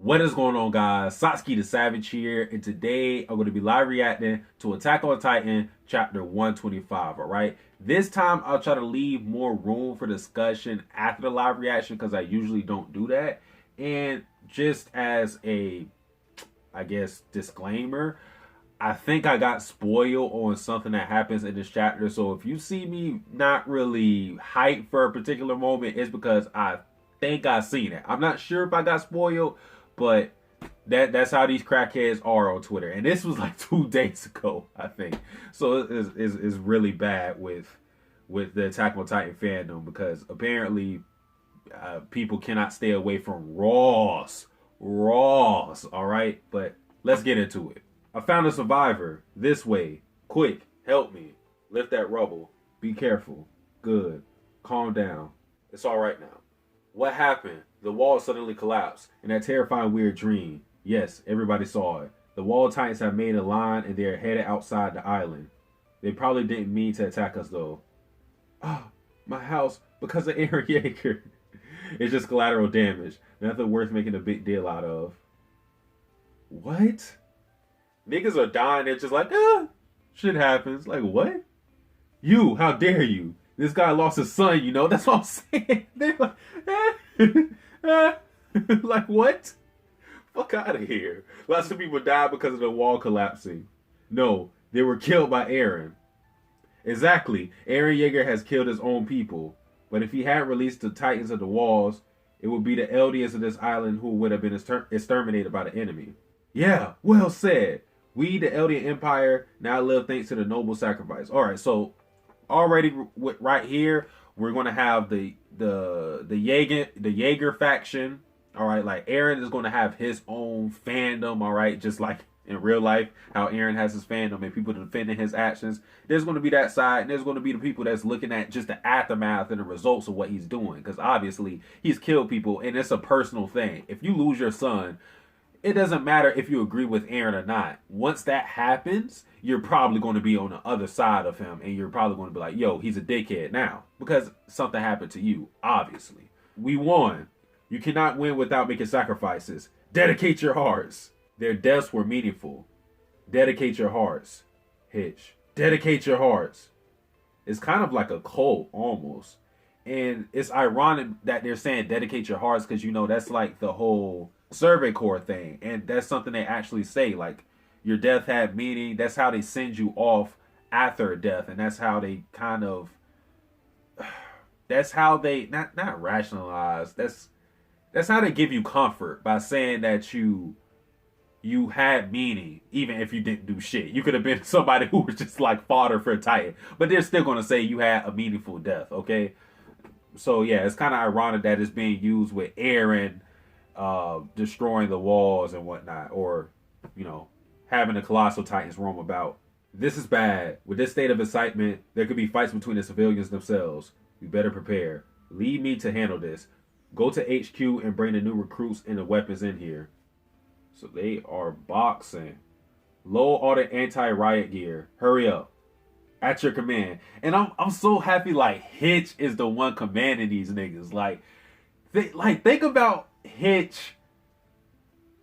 What is going on, guys? Satsuki the Savage here, and today I'm going to be live reacting to Attack on Titan chapter 125, alright? This time I'll try to leave more room for discussion after the live reaction because I usually don't do that. And just as a, I guess, disclaimer, I think I got spoiled on something that happens in this chapter. So if you see me not really hyped for a particular moment, it's because I think I've seen it. I'm not sure if I got spoiled, but that's how these crackheads are on Twitter. And this was like 2 days ago, I think. So it's really bad with the Attack on Titan fandom because apparently people cannot stay away from Raws. All right? But let's get into it. I found a survivor. This way. Quick. Help me. Lift that rubble. Be careful. Good. Calm down. It's all right now. What happened? The wall suddenly collapsed in that terrifying weird dream. Yes, everybody saw it. The wall titans have made a line and they are headed outside the island. They probably didn't mean to attack us though. Ah, my house because of Eren Yeager. It's just collateral damage. Nothing worth making a big deal out of. What? Niggas are dying. They're just like, shit happens. Like, what? You, how dare you? This guy lost his son, you know? That's what I'm saying. They're like, like, what? Fuck out of here. Lots of people died because of the wall collapsing. No, they were killed by Eren. Exactly. Eren Yeager has killed his own people. But if he hadn't released the Titans of the Walls, it would be the Eldians of this island who would have been exterminated by the enemy. Yeah, well said. We, the Eldian Empire, now live thanks to the noble sacrifice. All right, so already right here, we're going to have the Yeager faction. All right, like Eren is going to have his own fandom. All right, just like in real life, how Eren has his fandom and people defending his actions. There's going to be that side, and there's going to be the people that's looking at just the aftermath and the results of what he's doing. Because obviously, he's killed people, and it's a personal thing. If you lose your son, it doesn't matter if you agree with Eren or not. Once that happens, you're probably going to be on the other side of him, and you're probably going to be like, yo, he's a dickhead now. Because something happened to you, obviously. We won. You cannot win without making sacrifices. Dedicate your hearts. Their deaths were meaningful. Dedicate your hearts. Hitch. Dedicate your hearts. It's kind of like a cult, almost. And it's ironic that they're saying dedicate your hearts because, you know, that's like the whole Survey Corps thing. And that's something they actually say. Like, your death had meaning. That's how they send you off after a death. And that's how they kind of... That's how they... Not rationalize. That's how they give you comfort by saying that you had meaning, even if you didn't do shit. You could have been somebody who was just like fodder for a Titan, but they're still going to say you had a meaningful death, okay? So yeah, it's kind of ironic that it's being used with Eren destroying the walls and whatnot, or, you know, having the Colossal Titans roam about. This is bad. With this state of excitement, there could be fights between the civilians themselves. We better prepare. Leave me to handle this. Go to HQ and bring the new recruits and the weapons in here. So they are boxing. Load all the anti-riot gear. Hurry up. At your command. And I'm so happy like Hitch is the one commanding these niggas. Like think about Hitch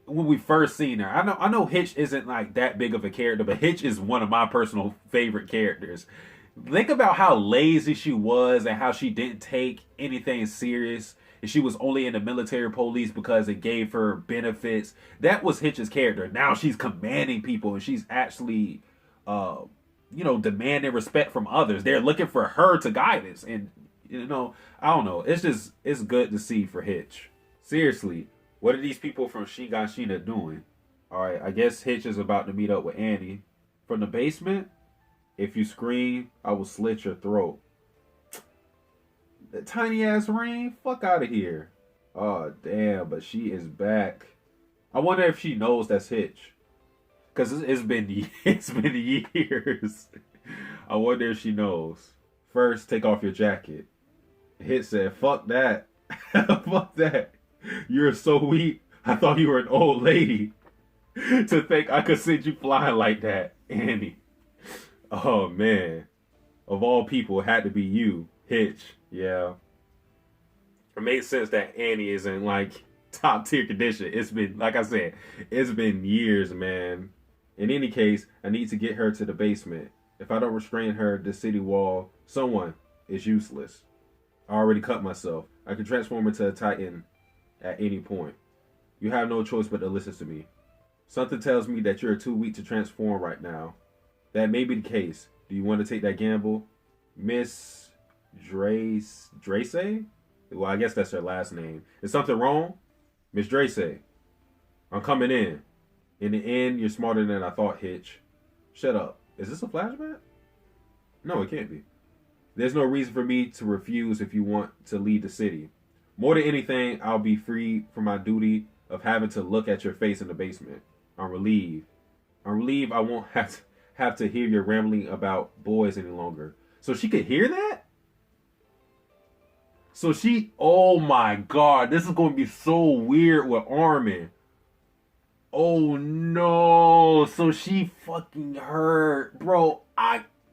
when we first seen her. I know Hitch isn't like that big of a character, but Hitch is one of my personal favorite characters. Think about how lazy she was and how she didn't take anything serious. And she was only in the military police because it gave her benefits. That was Hitch's character. Now she's commanding people and she's actually, you know, demanding respect from others. They're looking for her to guide us. And, you know, I don't know. It's good to see for Hitch. Seriously, what are these people from Shigashina doing? All right, I guess Hitch is about to meet up with Annie. From the basement, if you scream, I will slit your throat. The tiny ass ring? Fuck out of here. Oh, damn, but she is back. I wonder if she knows that's Hitch. Because it's been years. I wonder if she knows. First, take off your jacket. Hitch said, fuck that. Fuck that. You're so weak. I thought you were an old lady. To think I could send you flying like that, Annie. Oh, man. Of all people, it had to be you, Hitch. Yeah. It makes sense that Annie isn't like top tier condition. It's been, like I said, it's been years, man. In any case, I need to get her to the basement. If I don't restrain her, the city wall, someone is useless. I already cut myself. I can transform into a Titan at any point. You have no choice but to listen to me. Something tells me that you're too weak to transform right now. That may be the case. Do you want to take that gamble? Miss Drace? Well, I guess that's her last name. Is something wrong? Miss Drace, I'm coming in. In the end, you're smarter than I thought, Hitch. Shut up. Is this a flashback? No, it can't be. There's no reason for me to refuse if you want to lead the city. More than anything, I'll be free from my duty of having to look at your face in the basement. I'm relieved. I'm relieved I won't have to hear your rambling about boys any longer. So she could hear that? So she, oh my God, this is going to be so weird with Armin. Oh no, so she fucking heard. Bro,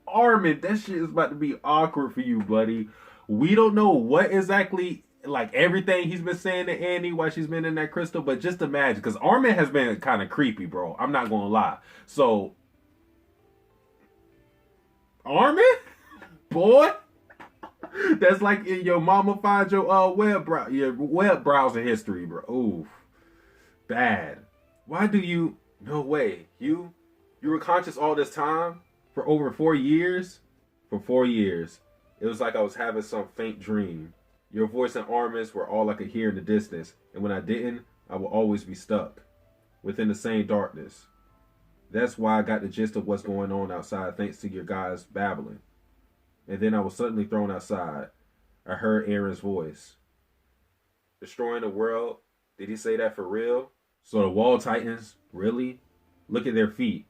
Armin, that shit is about to be awkward for you, buddy. We don't know what exactly, like everything he's been saying to Annie while she's been in that crystal, but just imagine, because Armin has been kind of creepy, bro. I'm not going to lie. So, Armin? Boy? That's like in your mama finds your web browser history, bro. Ooh, bad. Why do you? No way. You were conscious all this time for over 4 years. For 4 years, it was like I was having some faint dream. Your voice and Armin's were all I could hear in the distance, and when I didn't, I would always be stuck within the same darkness. That's why I got the gist of what's going on outside, thanks to your guys babbling. And then I was suddenly thrown outside. I heard Aaron's voice. Destroying the world? Did he say that for real? So the wall titans? Really? Look at their feet.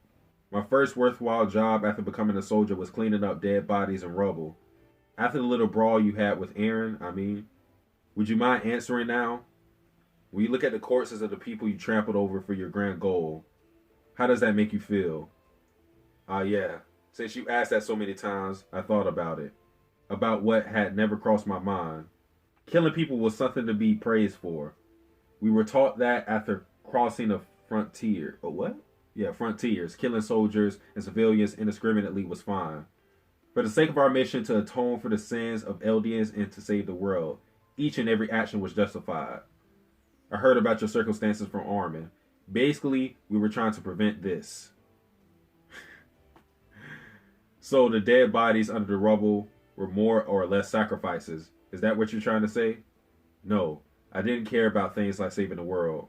My first worthwhile job after becoming a soldier was cleaning up dead bodies and rubble. After the little brawl you had with Aaron, would you mind answering now? When you look at the corpses of the people you trampled over for your grand goal, how does that make you feel? Yeah. Since you asked that so many times, I thought about it. About what had never crossed my mind. Killing people was something to be praised for. We were taught that after crossing a frontier. Oh, what? Yeah, frontiers. Killing soldiers and civilians indiscriminately was fine. For the sake of our mission to atone for the sins of Eldians and to save the world, each and every action was justified. I heard about your circumstances from Armin. Basically, we were trying to prevent this. So the dead bodies under the rubble were more or less sacrifices. Is that what you're trying to say? No, I didn't care about things like saving the world.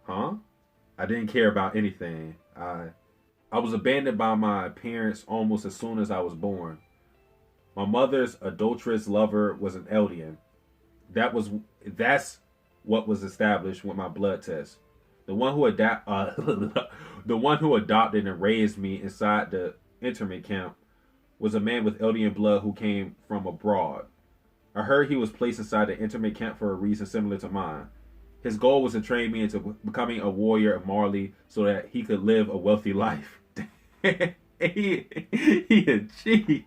Huh? I didn't care about anything. I was abandoned by my parents almost as soon as I was born. My mother's adulterous lover was an Eldian. That's what was established with my blood test. The one who adopted and raised me inside the internment camp was a man with Eldian blood who came from abroad. I heard he was placed inside the internment camp for a reason similar to mine. His goal was to train me into becoming a warrior of Marley so that he could live a wealthy life. he a G.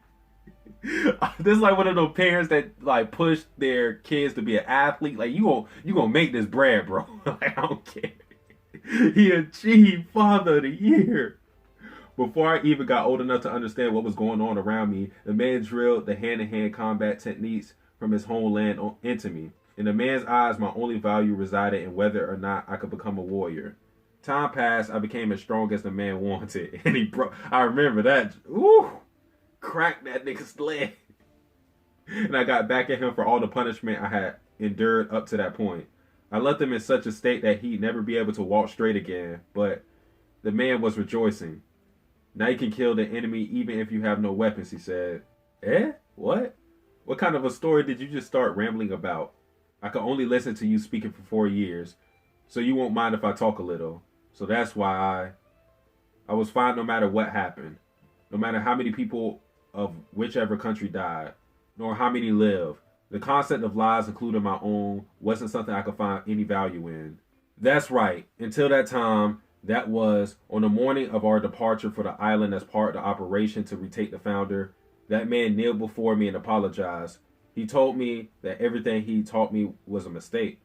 This is like one of those parents that like push their kids to be an athlete. Like you gonna make this bread, bro. Like, I don't care. He a G, father of the year. Before I even got old enough to understand what was going on around me, the man drilled the hand-to-hand combat techniques from his homeland into me. In the man's eyes, my only value resided in whether or not I could become a warrior. Time passed, I became as strong as the man wanted. And I remember that. Ooh! Cracked that nigga's leg. And I got back at him for all the punishment I had endured up to that point. I left him in such a state that he'd never be able to walk straight again. But the man was rejoicing. Now you can kill the enemy even if you have no weapons, he said. Eh? What? What kind of a story did you just start rambling about? I could only listen to you speaking for 4 years, so you won't mind if I talk a little. So that's why I was fine no matter what happened. No matter how many people of whichever country died, nor how many live. The concept of lives, including my own, wasn't something I could find any value in. That's right. Until that time, that was on the morning of our departure for the island as part of the operation to retake the founder, that man kneeled before me and apologized. He told me that everything he taught me was a mistake.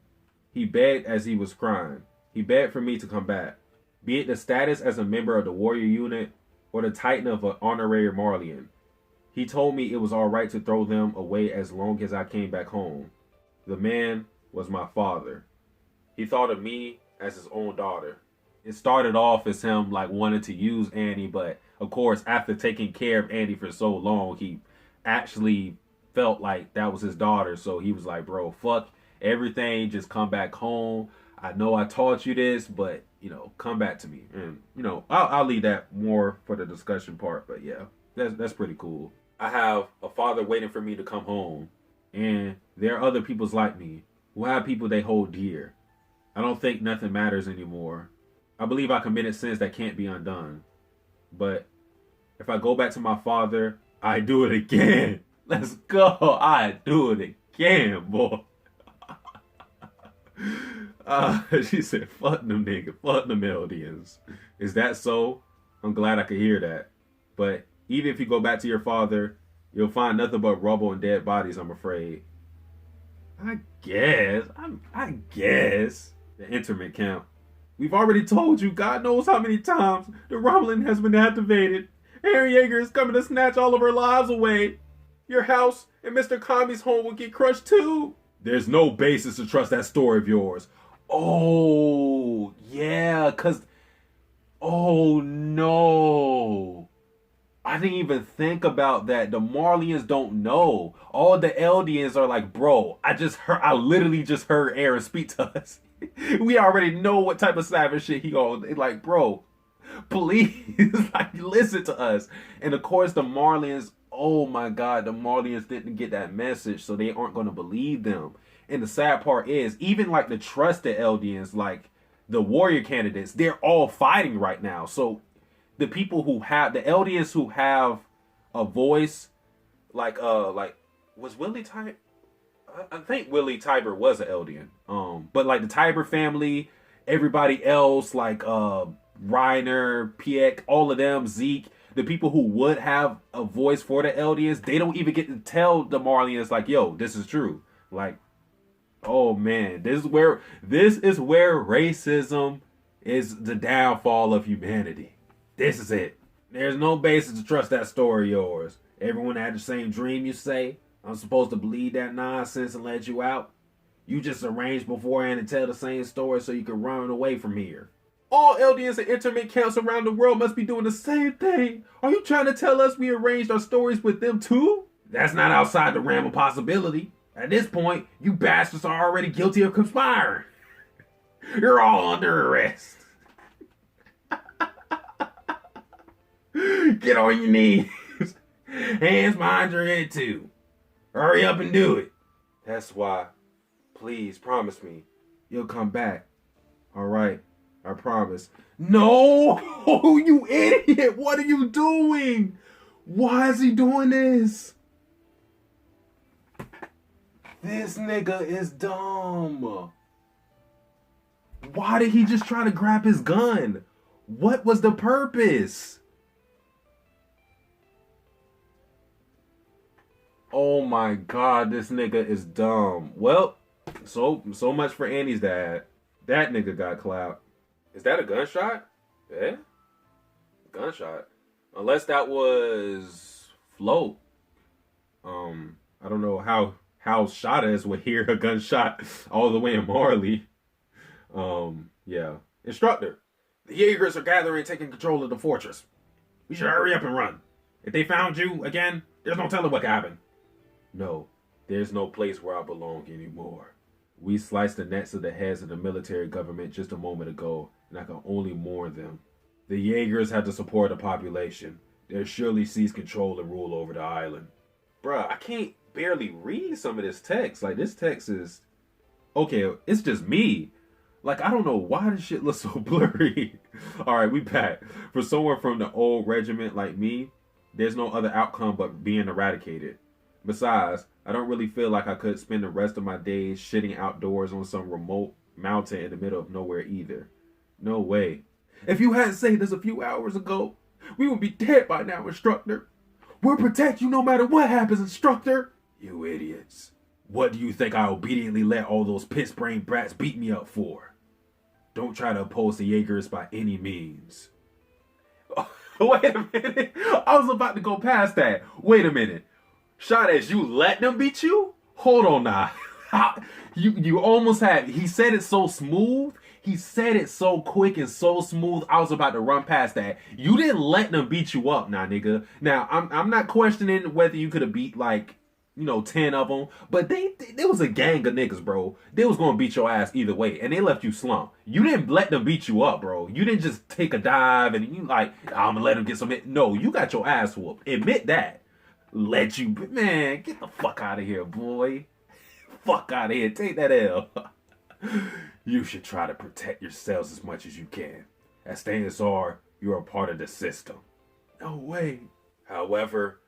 He begged as he was crying. He begged for me to come back. Be it the status as a member of the warrior unit or the titan of an honorary Marleyan. He told me it was alright to throw them away as long as I came back home. The man was my father. He thought of me as his own daughter. It started off as him like wanting to use Annie, but of course after taking care of Annie for so long, he actually felt like that was his daughter. So he was like, bro, fuck everything, just come back home. I know I taught you this, but come back to me. And I'll leave that more for the discussion part. But yeah, that's pretty cool. I have a father waiting for me to come home, and there are other peoples like me who have people they hold dear. I don't think nothing matters anymore. I believe I committed sins that can't be undone. But if I go back to my father, I do it again. Let's go. I do it again, boy. She said, fuck them niggas. Fuck them Eldians. Is that so? I'm glad I could hear that. But even if you go back to your father, you'll find nothing but rubble and dead bodies, I'm afraid. I guess. The interment camp. We've already told you, God knows how many times, the rumbling has been activated. Aaron Yeager is coming to snatch all of our lives away. Your house and Mr. Kami's home will get crushed too. There's no basis to trust that story of yours. Oh, yeah, oh no. I didn't even think about that. The Marleyans don't know. All the Eldians are like, bro, I literally just heard Aaron speak to us. We already know what type of savage shit he going. Like, bro, please, like, listen to us. And of course, the Marleyans, oh my God, the Marleyans didn't get that message, so they aren't going to believe them. And the sad part is, even like the trusted Eldians, like the warrior candidates, they're all fighting right now. So the people who have, the Eldians who have a voice, like was Willie Tiber? I think Willie Tiber was an Eldian. But like the Tiber family, everybody else, like Reiner, Pieck, all of them, Zeke, the people who would have a voice for the Eldians, they don't even get to tell the Marleyans like, yo, this is true. Like, oh man, this is where racism is the downfall of humanity. This is it. There's no basis to trust that story of yours. Everyone had the same dream, you say? I'm supposed to believe that nonsense and let you out? You just arranged beforehand to tell the same story so you can run away from here. All Eldians and interment camps around the world must be doing the same thing. Are you trying to tell us we arranged our stories with them too? That's not outside the realm of possibility. At this point, you bastards are already guilty of conspiring. You're all under arrest. Get on your knees. Hands behind your head too. Hurry up and do it. That's why. Please, promise me. You'll come back. All right. I promise. No! You idiot! What are you doing? Why is he doing this? This nigga is dumb. Why did he just try to grab his gun? What was the purpose? Oh my God, this nigga is dumb. Well, so much for Annie's dad. That nigga got clout. Is that a gunshot? Yeah? Gunshot. Unless that was Floch. I don't know how Shadis would hear a gunshot all the way in Marley. Yeah. Instructor, the Yeagerists are gathering and taking control of the fortress. We should hurry up and run. If they found you again, there's no telling what could happen. No, there's no place where I belong anymore. We sliced the necks of the heads of the military government just a moment ago, and I can only mourn them. The Yeagers have to support the population. They'll surely seize control and rule over the island. Bruh, I can't barely read some of this text. Like, this text is... Okay, it's just me. Like, I don't know why this shit looks so blurry. Alright, we back. For someone from the old regiment like me, there's no other outcome but being eradicated. Besides, I don't really feel like I could spend the rest of my days shitting outdoors on some remote mountain in the middle of nowhere either. No way. If you hadn't saved us a few hours ago, we would be dead by now, instructor. We'll protect you no matter what happens, instructor. You idiots. What do you think I obediently let all those piss-brain brats beat me up for? Don't try to oppose the Yeagerist by any means. Wait a minute. I was about to go past that. Wait a minute. Shadis, you let them beat you? Hold on now. You almost had. He said it so smooth. He said it so quick and so smooth. I was about to run past that. You didn't let them beat you up, now, nigga. Now I'm not questioning whether you could have beat like 10 of them, but there was a gang of niggas, bro. They was gonna beat your ass either way, and they left you slump. You didn't let them beat you up, bro. You didn't just take a dive and you like, I'm gonna let them get some hit. No, you got your ass whooped. Admit that. Man, get the fuck out of here, boy. Fuck out of here. Take that L. You should try to protect yourselves as much as you can. As things are, you're a part of the system. No way. However,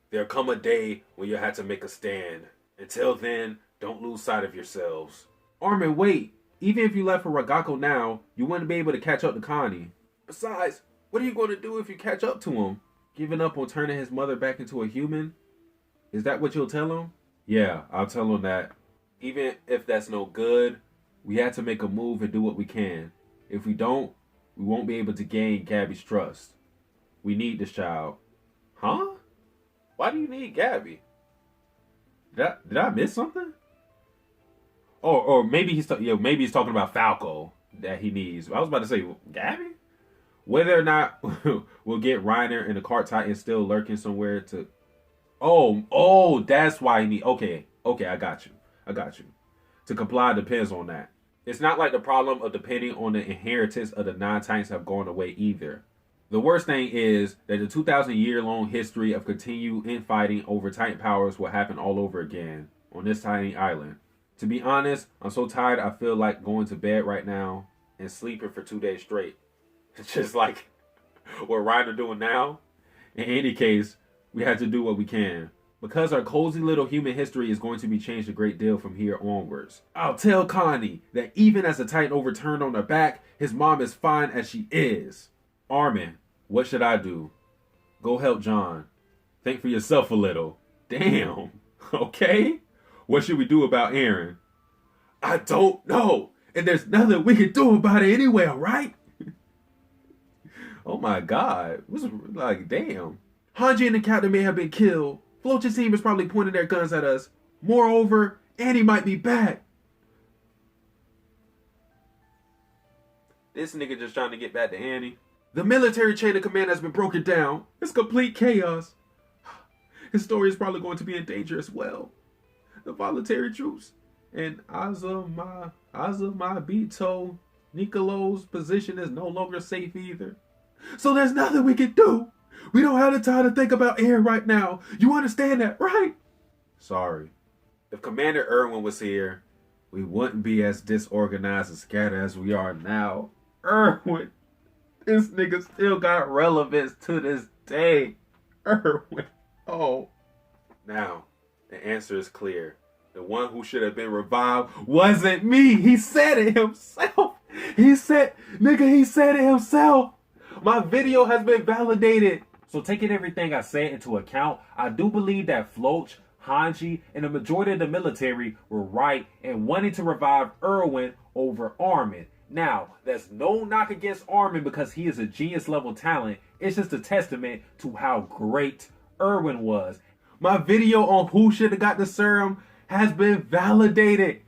there'll come a day when you'll have to make a stand. Until then, don't lose sight of yourselves. Armin, wait. Even if you left for Ragako now, you wouldn't be able to catch up to Connie. Besides, what are you going to do if you catch up to him? Giving up on turning his mother back into a human? Is that what you'll tell him? Yeah, I'll tell him that. Even if that's no good, we have to make a move and do what we can. If we don't, we won't be able to gain Gabby's trust. We need this child. Huh? Why do you need Gabby? Did I miss something? Or maybe he's talking about Falco that he needs. I was about to say Gabby. Whether or not we'll get Reiner and the Cart Titan still lurking somewhere to. Oh, that's why he need. Okay, I got you. To comply depends on that. It's not like the problem of depending on the inheritance of the non-Titans have gone away either. The worst thing is that the 2,000-year-long history of continued infighting over Titan powers will happen all over again on this tiny island. To be honest, I'm so tired I feel like going to bed right now and sleeping for 2 days straight. It's just like what Reiner doing now. In any case, we have to do what we can. Because our cozy little human history is going to be changed a great deal from here onwards. I'll tell Connie that even as the Titan overturned on her back, his mom is fine as she is. Armin, what should I do? Go help John. Think for yourself a little. Damn. Okay? What should we do about Eren? I don't know. And there's nothing we can do about it anyway, alright? Oh my god. What's like, damn. Hanji and the captain may have been killed. Floch's team is probably pointing their guns at us. Moreover, Annie might be back. This nigga just trying to get back to Annie. The military chain of command has been broken down. It's complete chaos. His story is probably going to be in danger as well. The voluntary troops and Azumabito Nicolo's position is no longer safe either. So there's nothing we can do. We don't have the time to think about Eren right now. You understand that, right? Sorry. If Commander Erwin was here, we wouldn't be as disorganized and scattered as we are now. Erwin. This nigga still got relevance to this day. Erwin. Oh. Now, the answer is clear. The one who should have been revived wasn't me. He said it himself. He said it himself. My video has been validated. So taking everything I said into account, I do believe that Floch, Hanji, and the majority of the military were right in wanting to revive Erwin over Armin. Now, that's no knock against Armin because he is a genius level talent. It's just a testament to how great Erwin was. My video on who should have got the serum has been validated.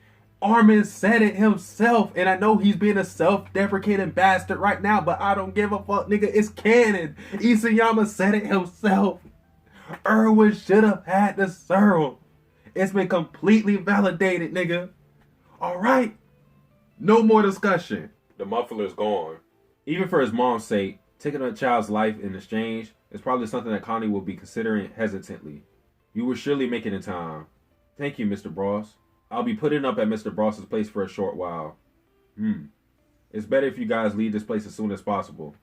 Armin said it himself, and I know he's being a self-deprecating bastard right now, but I don't give a fuck, nigga. It's canon. Isayama said it himself. Erwin should have had the serum. It's been completely validated, nigga. Alright. No more discussion. The muffler's gone. Even for his mom's sake, taking a child's life in exchange is probably something that Connie will be considering hesitantly. You were surely making the time. Thank you, Mr. Bross. I'll be putting up at Mr. Bross's place for a short while. It's better if you guys leave this place as soon as possible.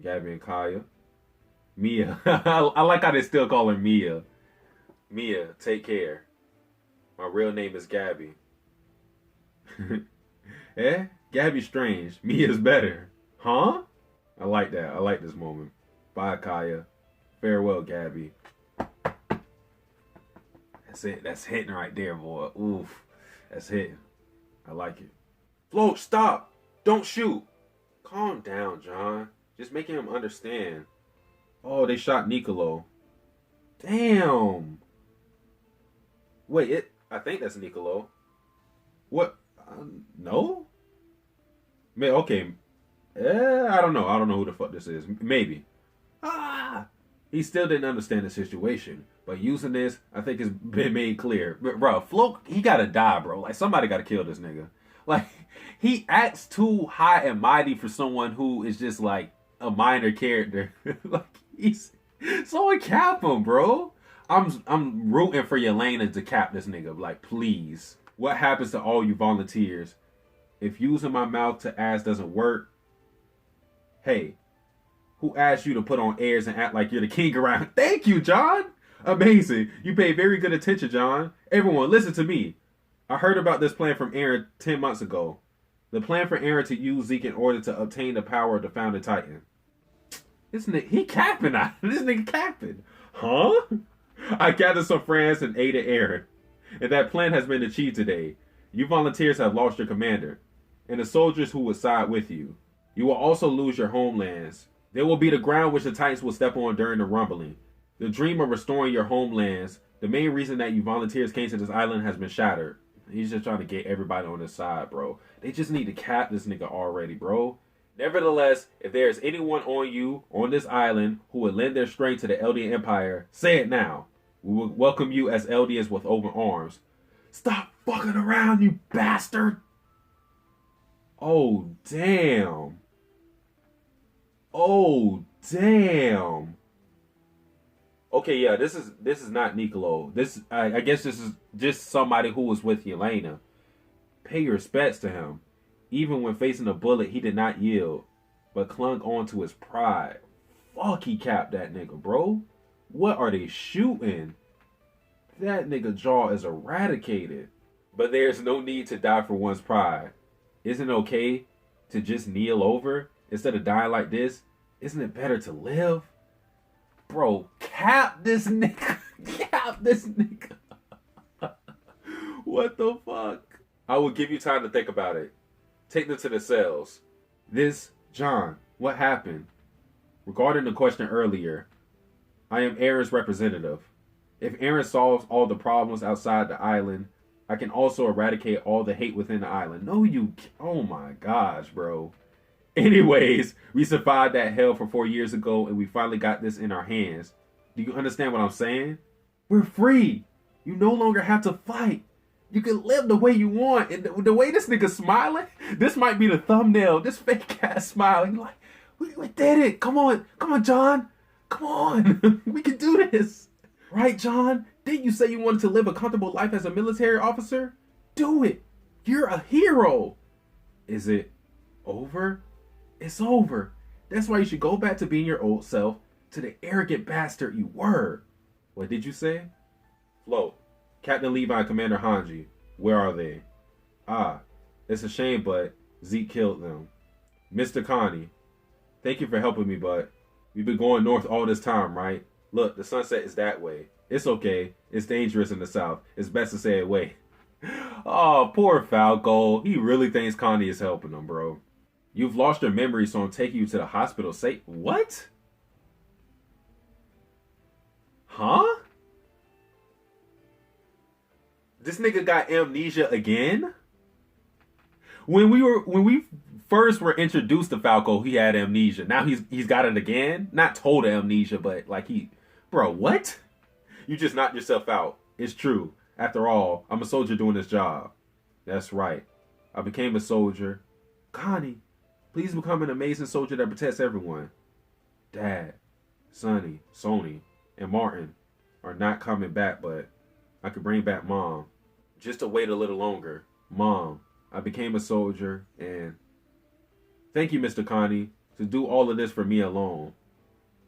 Gabby and Kaya. Mia. I like how they still call her Mia. Mia, take care. My real name is Gabby. Gabby's strange. Mia's better. Huh? I like that. I like this moment. Bye, Kaya. Farewell, Gabby. That's it. That's hitting right there, boy. Oof. That's hitting. I like it. Floch, stop. Don't shoot. Calm down, John. Just making him understand. Oh, they shot Niccolo. Damn. Wait, I think that's Niccolo. What? No? Okay. I don't know. I don't know who the fuck this is. Maybe. He still didn't understand the situation. But using this, I think it's been made clear. Bro, Floch, he gotta die, bro. Like, somebody gotta kill this nigga. Like, he acts too high and mighty for someone who is just, like, a minor character. Like, someone cap him, bro. I'm rooting for Yelena to cap this nigga. Like, please. What happens to all you volunteers? If using my mouth to ask doesn't work, hey, who asked you to put on airs and act like you're the king around? Thank you, John. Amazing. You pay very good attention, John. Everyone, listen to me. I heard about this plan from Aaron 10 months ago. The plan for Aaron to use Zeke in order to obtain the power of the Founding Titan. This nigga, he capping out. This nigga capping. Huh? I gathered some friends and aided Aaron. And that plan has been achieved today. You volunteers have lost your commander. And the soldiers who would side with you. You will also lose your homelands. There will be the ground which the Titans will step on during the rumbling. The dream of restoring your homelands, the main reason that you volunteers came to this island, has been shattered. He's just trying to get everybody on his side, bro. They just need to cap this nigga already, bro. Nevertheless, if there is anyone on this island who would lend their strength to the Eldian Empire, say it now. We will welcome you as Eldians with open arms. Stop fucking around, you bastard! Oh, damn. Oh, damn. Okay, yeah, this is not Niccolo. I guess this is just somebody who was with Yelena. Pay your respects to him. Even when facing a bullet, he did not yield, but clung on to his pride. Fuck, he capped that nigga, bro. What are they shooting? That nigga jaw is eradicated. But there's no need to die for one's pride. Isn't it okay to just kneel over instead of dying like this? Isn't it better to live? Bro, cap this nigga. Cap this nigga. What the fuck? I will give you time to think about it. Take them to the cells. John, what happened? Regarding the question earlier, I am Aaron's representative. If Aaron solves all the problems outside the island, I can also eradicate all the hate within the island. No, oh my gosh, bro. Anyways, we survived that hell for 4 years ago and we finally got this in our hands. Do you understand what I'm saying? We're free. You no longer have to fight. You can live the way you want. And the way this nigga's smiling, this might be the thumbnail. This fake ass smile. He's like, we did it. Come on, John. Come on. We can do this. Right, John? Didn't you say you wanted to live a comfortable life as a military officer? Do it. You're a hero. Is it over? It's over. That's why you should go back to being your old self, to the arrogant bastard you were. What did you say? Flo, Captain Levi and Commander Hanji, where are they? It's a shame, but Zeke killed them. Mr. Connie, thank you for helping me, but we've been going north all this time, right? Look, the sunset is that way. It's okay. It's dangerous in the south. It's best to stay away. Oh, poor Falco. He really thinks Connie is helping him, bro. You've lost your memory, so I'm taking you to the hospital. Say, what? Huh? This nigga got amnesia again? When we first were introduced to Falco, he had amnesia. Now he's got it again. Not total amnesia, but like bro, what? You just knocked yourself out. It's true. After all, I'm a soldier doing this job. That's right. I became a soldier. Connie, please become an amazing soldier that protects everyone. Dad, Sonny, Sony, and Martin are not coming back, but I could bring back Mom. Just to wait a little longer. Mom, I became a soldier, and thank you, Mr. Connie, to do all of this for me alone.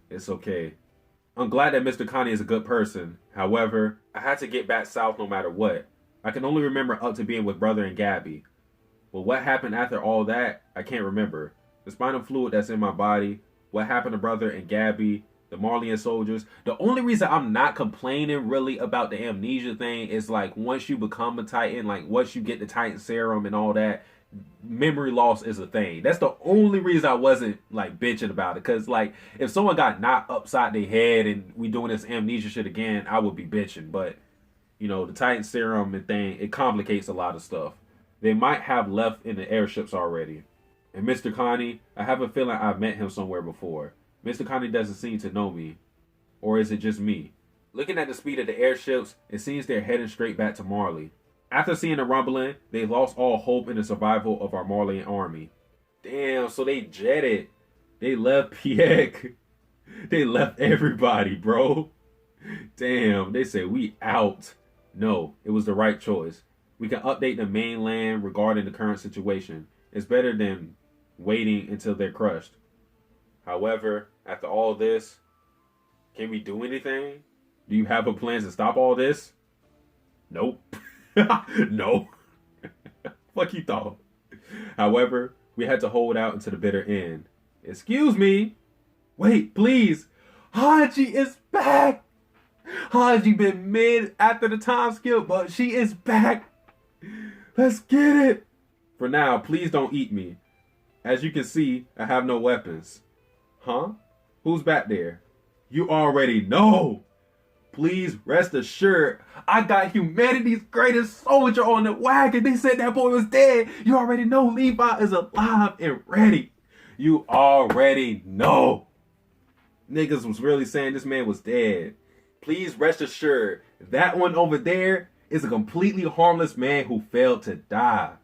It's okay. I'm glad that Mr. Connie is a good person. However, I had to get back south no matter what. I can only remember up to being with Brother and Gabby. But what happened after all that, I can't remember. The spinal fluid that's in my body, what happened to Brother and Gabby, the Marleyan soldiers. The only reason I'm not complaining really about the amnesia thing is like once you become a Titan, like once you get the Titan serum and all that, memory loss is a thing. That's the only reason I wasn't like bitching about it. Cause like if someone got knocked upside their head and we doing this amnesia shit again, I would be bitching. But you know, the Titan serum and thing, it complicates a lot of stuff. They might have left in the airships already. And Mr. Connie, I have a feeling I've met him somewhere before. Mr. Connie doesn't seem to know me. Or is it just me? Looking at the speed of the airships, it seems they're heading straight back to Marley. After seeing the rumbling, they lost all hope in the survival of our Marleyan army. Damn, so they jetted. They left Piek. They left everybody, bro. Damn, they said we out. No, it was the right choice. We can update the mainland regarding the current situation. It's better than waiting until they're crushed. However, after all this, can we do anything? Do you have a plan to stop all this? Nope. No. Fuck you thought. However, we had to hold out until the bitter end. Excuse me. Wait, please. Haji is back. Haji been mid after the time skip, but she is back. Let's get it. For now, please don't eat me. As you can see, I have no weapons. Huh? Who's back there? You already know. Please rest assured, I got humanity's greatest soldier on the wagon. They said that boy was dead. You already know Levi is alive and ready. You already know. Niggas was really saying this man was dead. Please rest assured, that one over there is a completely harmless man who failed to die.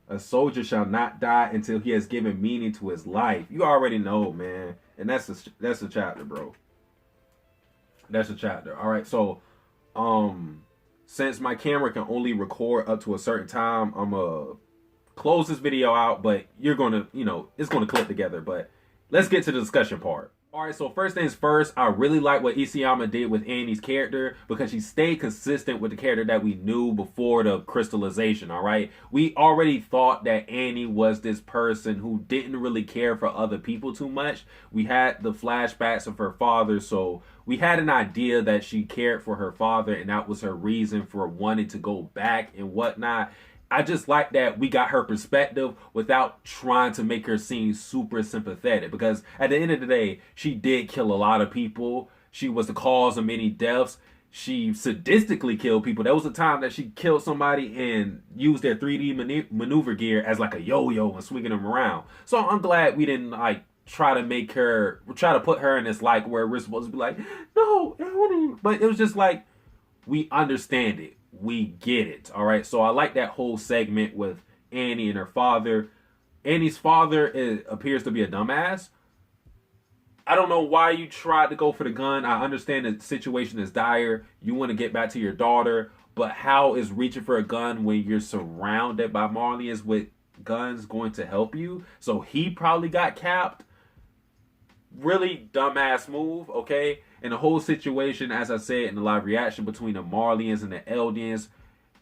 A soldier shall not die until he has given meaning to his life. You already know, man. And that's a chapter, bro. That's a chapter. All right, so since my camera can only record up to a certain time, I'm gonna close this video out, but you're gonna, you know, it's gonna clip together. But let's get to the discussion part. All right, so first things first, I really like what Isayama did with Annie's character because she stayed consistent with the character that we knew before the crystallization, all right? We already thought that Annie was this person who didn't really care for other people too much. We had the flashbacks of her father, so we had an idea that she cared for her father and that was her reason for wanting to go back and whatnot. I just like that we got her perspective without trying to make her seem super sympathetic because at the end of the day, she did kill a lot of people. She was the cause of many deaths. She sadistically killed people. There was a time that she killed somebody and used their 3D maneuver gear as like a yo-yo and swinging them around. So I'm glad we didn't like try to put her in this like where we're supposed to be like, no, but it was just like, we understand it. We get it. All right. So I like that whole segment with Annie and her father. Annie's father appears to be a dumbass. I don't know why you tried to go for the gun. I understand the situation is dire. You want to get back to your daughter. But how is reaching for a gun when you're surrounded by Marleyans with guns going to help you? So he probably got capped. Really dumbass move, okay? And the whole situation, as I said in the live reaction between the Marleyans and the Eldians,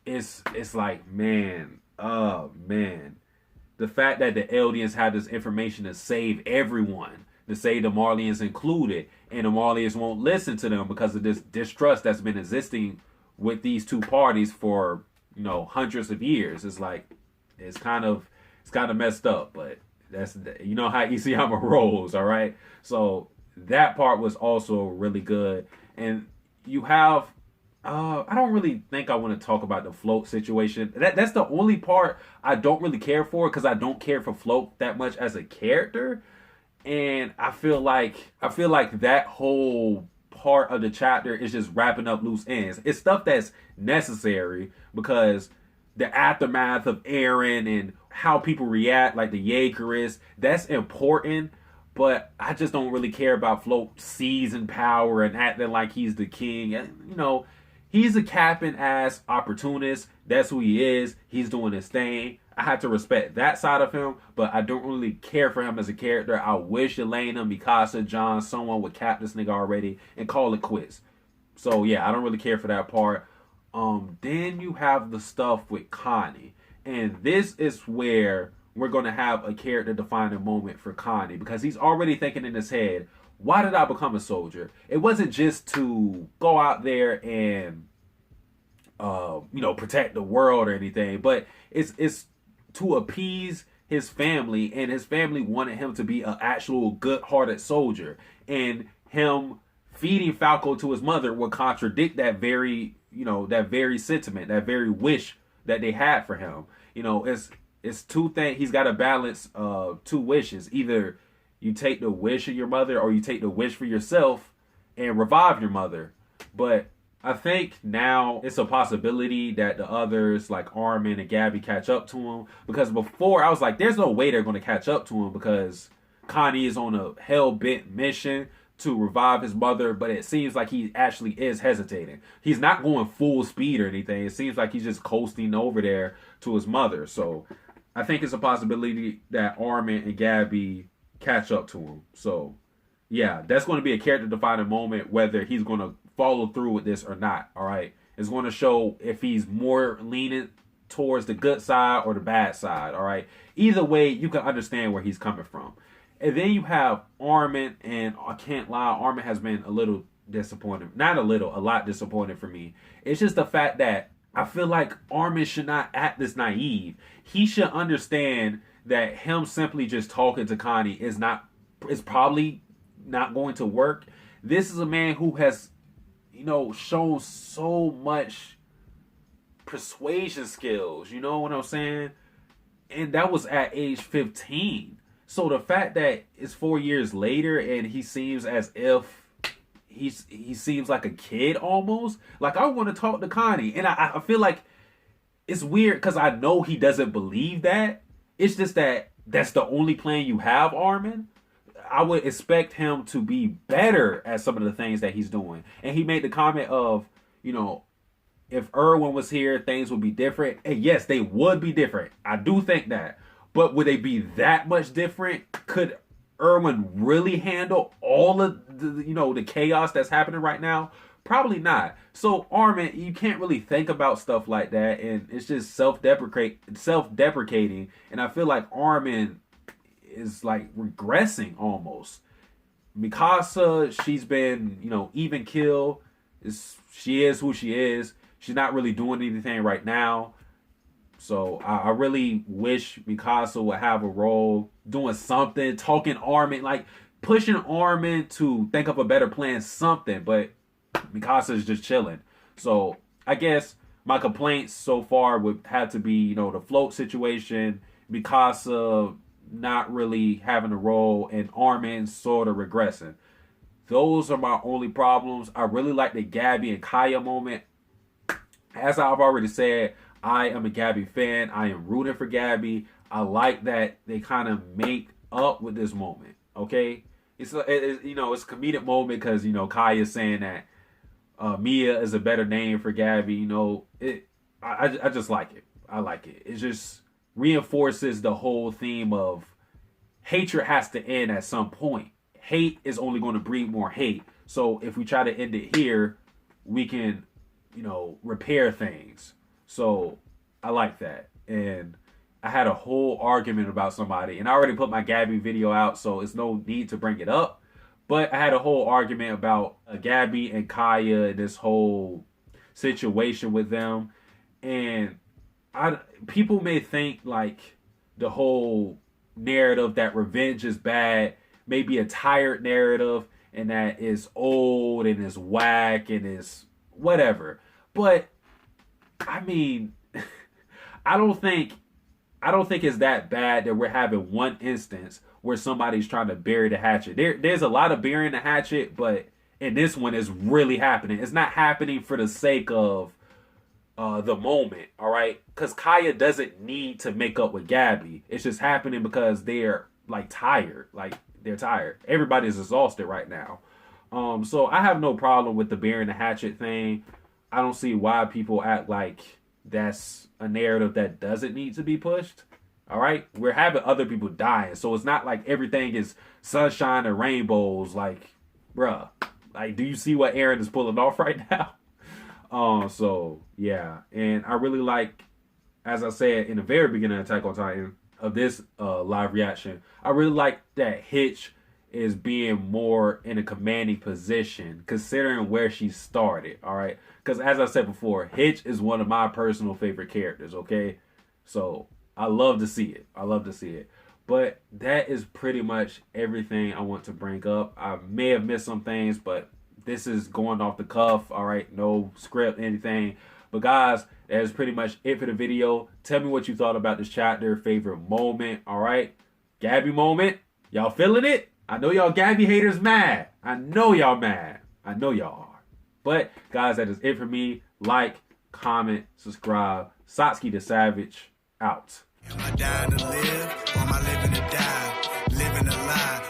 it's like, man, oh man. The fact that the Eldians have this information to save everyone, to save the Marleyans included, and the Marleyans won't listen to them because of this distrust that's been existing with these two parties for, you know, hundreds of years. It's like, it's kind of messed up, but that's, you know how Isayama rolls, all right? So that part was also really good. And you have, I don't really think I want to talk about the Floch situation. That's the only part I don't really care for because I don't care for Floch that much as a character. And I feel like that whole part of the chapter is just wrapping up loose ends. It's stuff that's necessary because the aftermath of Eren and how people react, like the Yeagerist, that's important. But I just don't really care about Floch seizing power and acting like he's the king. And, you know, he's a capping ass opportunist. That's who he is. He's doing his thing. I have to respect that side of him, but I don't really care for him as a character. I wish Yelena, Mikasa, John, someone would cap this nigga already and call it quits. So yeah, I don't really care for that part. Then you have the stuff with Connie. And this is where we're going to have a character defining moment for Connie because he's already thinking in his head, why did I become a soldier? It wasn't just to go out there and protect the world or anything, but it's to appease his family, and his family wanted him to be an actual good-hearted soldier, and him feeding Falco to his mother would contradict that very sentiment, that very wish that they had for him. It's two things. He's got to balance two wishes. Either you take the wish of your mother, or you take the wish for yourself and revive your mother. But I think now it's a possibility that the others like Armin and Gabby catch up to him, because before I was like, there's no way they're going to catch up to him, because Connie is on a hell-bent mission to revive his mother, but it seems like he actually is hesitating. He's not going full speed or anything. It seems like he's just coasting over there to his mother. So I think it's a possibility that Armin and Gabby catch up to him. So yeah, that's going to be a character defining moment, whether he's going to follow through with this or not. All right, it's going to show if he's more leaning towards the good side or the bad side. All right, either way, you can understand where he's coming from. And then you have Armin, and I can't lie, Armin has been a little disappointed. Not a little, a lot disappointed for me. It's just the fact that I feel like Armin should not act this naive. He should understand that him simply just talking to Connie is probably not going to work. This is a man who has, shown so much persuasion skills. You know what I'm saying? And that was at age 15. So the fact that it's 4 years later and he seems as if he seems like a kid almost. Like, I want to talk to Connie. And I feel like it's weird because I know he doesn't believe that. It's just that that's the only plan you have, Armin. I would expect him to be better at some of the things that he's doing. And he made the comment of, if Erwin was here, things would be different. And yes, they would be different. I do think that. But would they be that much different? Could Erwin really handle all of the chaos that's happening right now? Probably not. So Armin, you can't really think about stuff like that, and it's just self-deprecating. And I feel like Armin is like regressing almost. Mikasa, she's been even kill. She is who she is. She's not really doing anything right now. So I really wish Mikasa would have a role doing something, talking Armin, like pushing Armin to think of a better plan, something. But Mikasa is just chilling. So I guess my complaints so far would have to be, the Floch situation, Mikasa not really having a role, and Armin sort of regressing. Those are my only problems. I really like the Gabby and Kaya moment. As I've already said, I am a Gabby fan. I am rooting for Gabby. I like that they kind of make up with this moment. Okay, it's a comedic moment because Kaya is saying that Mia is a better name for Gabby. I just like it. I like it. It just reinforces the whole theme of hatred has to end at some point. Hate is only going to breed more hate. So if we try to end it here, we can repair things. So I like that. And I had a whole argument about somebody, and I already put my Gabby video out, so it's no need to bring it up. But I had a whole argument about Gabby and Kaya and this whole situation with them. And people may think like the whole narrative that revenge is bad may be a tired narrative, and that is old and is whack and is whatever. But I mean, I don't think it's that bad that we're having one instance where somebody's trying to bury the hatchet. There's a lot of burying the hatchet, but in this one, it's really happening. It's not happening for the sake of the moment, all right? Because Kaya doesn't need to make up with Gabby. It's just happening because they're like tired. Like, they're tired. Everybody's exhausted right now. So I have no problem with the burying the hatchet thing. I don't see why people act like that's a narrative that doesn't need to be pushed. All right, we're having other people dying, so it's not like everything is sunshine and rainbows. Like, bruh, like, do you see what Eren is pulling off right now? So yeah, and I really like, as I said in the very beginning of Attack on Titan of this live reaction, I really like that Hitch is being more in a commanding position, considering where she started. All right, because as I said before, Hitch is one of my personal favorite characters. Okay, so I love to see it. I love to see it. But that is pretty much everything I want to bring up. I may have missed some things, but this is going off the cuff. All right, no script, anything. But guys, that is pretty much it for the video. Tell me what you thought about this chapter. Favorite moment. All right, Gabby moment. Y'all feeling it? I know y'all Gabby haters mad. I know y'all mad. I know y'all are. But guys, that is it for me. Like, comment, subscribe. Satsuki the Savage out. Am I dying to live or am I living to die? Living a lie.